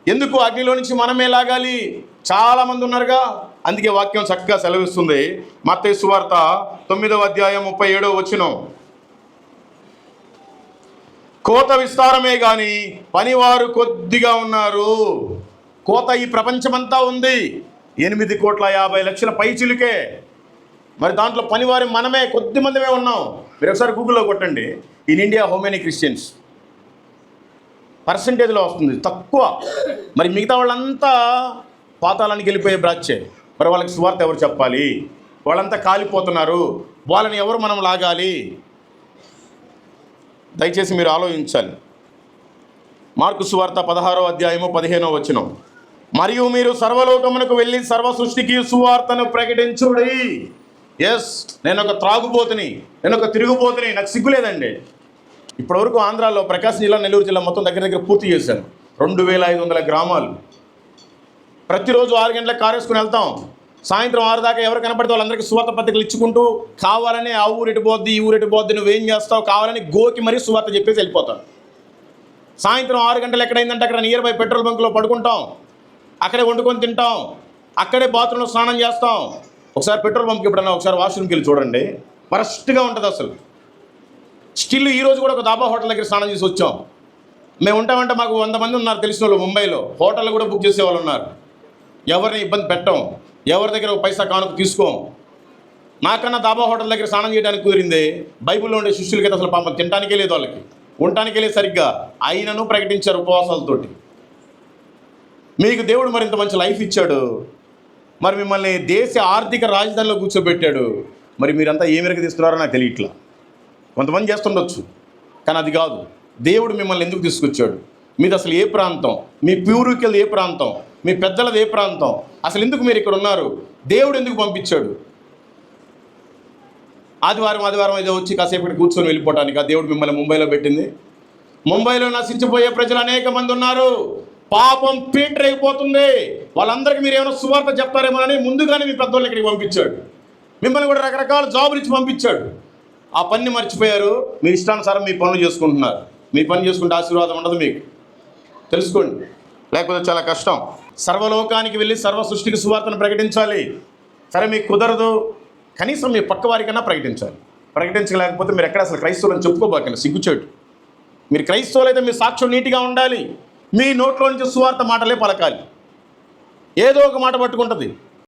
ఎందుకు అగ్నిలో నుంచి మనమే లాగాలి? చాలామంది ఉన్నారుగా. అందుకే వాక్యం చక్కగా సెలవిస్తుంది. మత్తయి సువార్త 9వ అధ్యాయం 37వ వచనం. కోత విస్తారమే కానీ పనివారు కొద్దిగా ఉన్నారు. కోత ఈ ప్రపంచమంతా ఉంది, 8,50,00,000 పైచిలుకే. మరి దాంట్లో పనివారు మనమే కొద్ది మందిమే ఉన్నాం. మీరు ఒకసారి గూగుల్లో కొట్టండి, in India how many Christians, పర్సంటేజ్లో వస్తుంది తక్కువ. మరి మిగతా వాళ్ళంతా పాతాళానికి వెళ్ళిపోయే బ్రాచ్చే. మరి వాళ్ళకి సువార్త ఎవరు చెప్పాలి? వాళ్ళంతా కాలిపోతున్నారు, వాళ్ళని ఎవరు మనం లాగాలి? దయచేసి మీరు ఆలోచించాలి. మార్కు సువార్త 16వ అధ్యాయము 15వ వచనం. మరియు మీరు సర్వలోకమునకు వెళ్ళి సర్వ సృష్టికి సువార్తను ప్రకటించుడి. ఎస్, నేను ఒక త్రాగుబోతుని, నేను ఒక తిరుగుబోతుని, నాకు సిగ్గులేదండి. ఇప్పటివరకు ఆంధ్రాలో ప్రకాశం జిల్లా, నెల్లూరు జిల్లా మొత్తం దగ్గర పూర్తి చేశాను. 2,500 గ్రామాలు. ప్రతిరోజు 6 గంటలకు కారేసుకుని వెళ్తాం. సాయంత్రం 6 దాకా ఎవరు కనపడితే వాళ్ళందరికీ సువార్త పత్రికలు ఇచ్చుకుంటూ, కావాలని ఆ ఊరెటు పోద్ది, ఈ ఊరెటు పోద్ది, నువ్వేం చేస్తావు, కావాలని గోకి మరీ సువార్త చెప్పేసి వెళ్ళిపోతాను. సాయంత్రం 6 గంటలు ఎక్కడైందంటే అక్కడ నియర్ బై పెట్రోల్ బంక్లో పడుకుంటాం, అక్కడే వండుకొని తింటాం, అక్కడే బాత్రూంలో స్నానం చేస్తాం. ఒకసారి పెట్రోల్ బంప్కి ఎప్పుడన్నా ఒకసారి వాష్రూమ్కి వెళ్ళి చూడండి, వరస్ట్గా ఉంటుంది అసలు. స్టిల్ ఈరోజు కూడా ఒక దాబా హోటల్ దగ్గర స్నానం చేసి వచ్చాం. మేము ఉంటామంటే మాకు 100 మంది ఉన్నారు తెలిసిన వాళ్ళు ముంబైలో. హోటల్లో కూడా బుక్ చేసే వాళ్ళు ఉన్నారు. ఎవరిని ఇబ్బంది పెట్టం, ఎవరి దగ్గర ఒక పైసా కానుక తీసుకోం. నాకన్నా దాబా హోటల్ దగ్గర స్నానం చేయడానికి కుదిరింది. బైబిల్లో ఉండే శిష్యులకైతే అసలు పాపం తినడానికే లేదు, వాళ్ళకి ఉండటానికే లేదు సరిగ్గా. అయినను ప్రకటించారు ఉపవాసాలతోటి. మీకు దేవుడు మరింత మంచి లైఫ్ ఇచ్చాడు, మరి మిమ్మల్ని దేశ ఆర్థిక రాజధానిలో కూర్చోబెట్టాడు. మరి మీరంతా ఏ మేరకు తీస్తున్నారో నాకు తెలియట్లా. కొంతమంది చేస్తుండొచ్చు, కానీ అది కాదు. దేవుడు మిమ్మల్ని ఎందుకు తీసుకొచ్చాడు? మీది అసలు ఏ ప్రాంతం? మీ పూర్వీకులది ఏ ప్రాంతం? మీ పెద్దలది ఏ ప్రాంతం? అసలు ఎందుకు మీరు ఇక్కడ ఉన్నారు? దేవుడు ఎందుకు పంపించాడు? ఆదివారం ఏదో వచ్చి కాసేపు ఇక్కడ కూర్చొని వెళ్ళిపోవటానికి ఆ దేవుడు మిమ్మల్ని ముంబైలో పెట్టింది? ముంబైలో నశించిపోయే ప్రజలు అనేక మంది ఉన్నారు. పాపం పీటరైపోతుంది. వాళ్ళందరికీ మీరు ఏమైనా సువార్త చెప్తారేమోనని ముందుగానే మీ పెద్దవాళ్ళని ఇక్కడికి పంపించాడు. మిమ్మల్ని కూడా రకరకాల జాబులు ఇచ్చి పంపించాడు. ఆ పని మర్చిపోయారు. మీ ఇష్టానుసారం మీ పనులు చేసుకుంటున్నారు. మీ పని చేసుకుంటే ఆశీర్వాదం ఉండదు మీకు, తెలుసుకోండి. లేకపోతే చాలా కష్టం. సర్వలోకానికి వెళ్ళి సర్వ సృష్టికి సువార్తను ప్రకటించాలి. సరే, మీకు కుదరదు, కనీసం మీ పక్క వారికన్నా ప్రకటించాలి. ప్రకటించలేకపోతే మీరు ఎక్కడ అసలు క్రైస్తవులని చెప్పుకోబాకండి, సిగ్గుచేటు. మీరు క్రైస్తవులు అయితే మీ సాక్ష్యం నీట్గా ఉండాలి. మీ నోట్లో నుంచి సువార్త మాటలే పలకాలి. ఏదో ఒక మాట పట్టుకుంటుంది.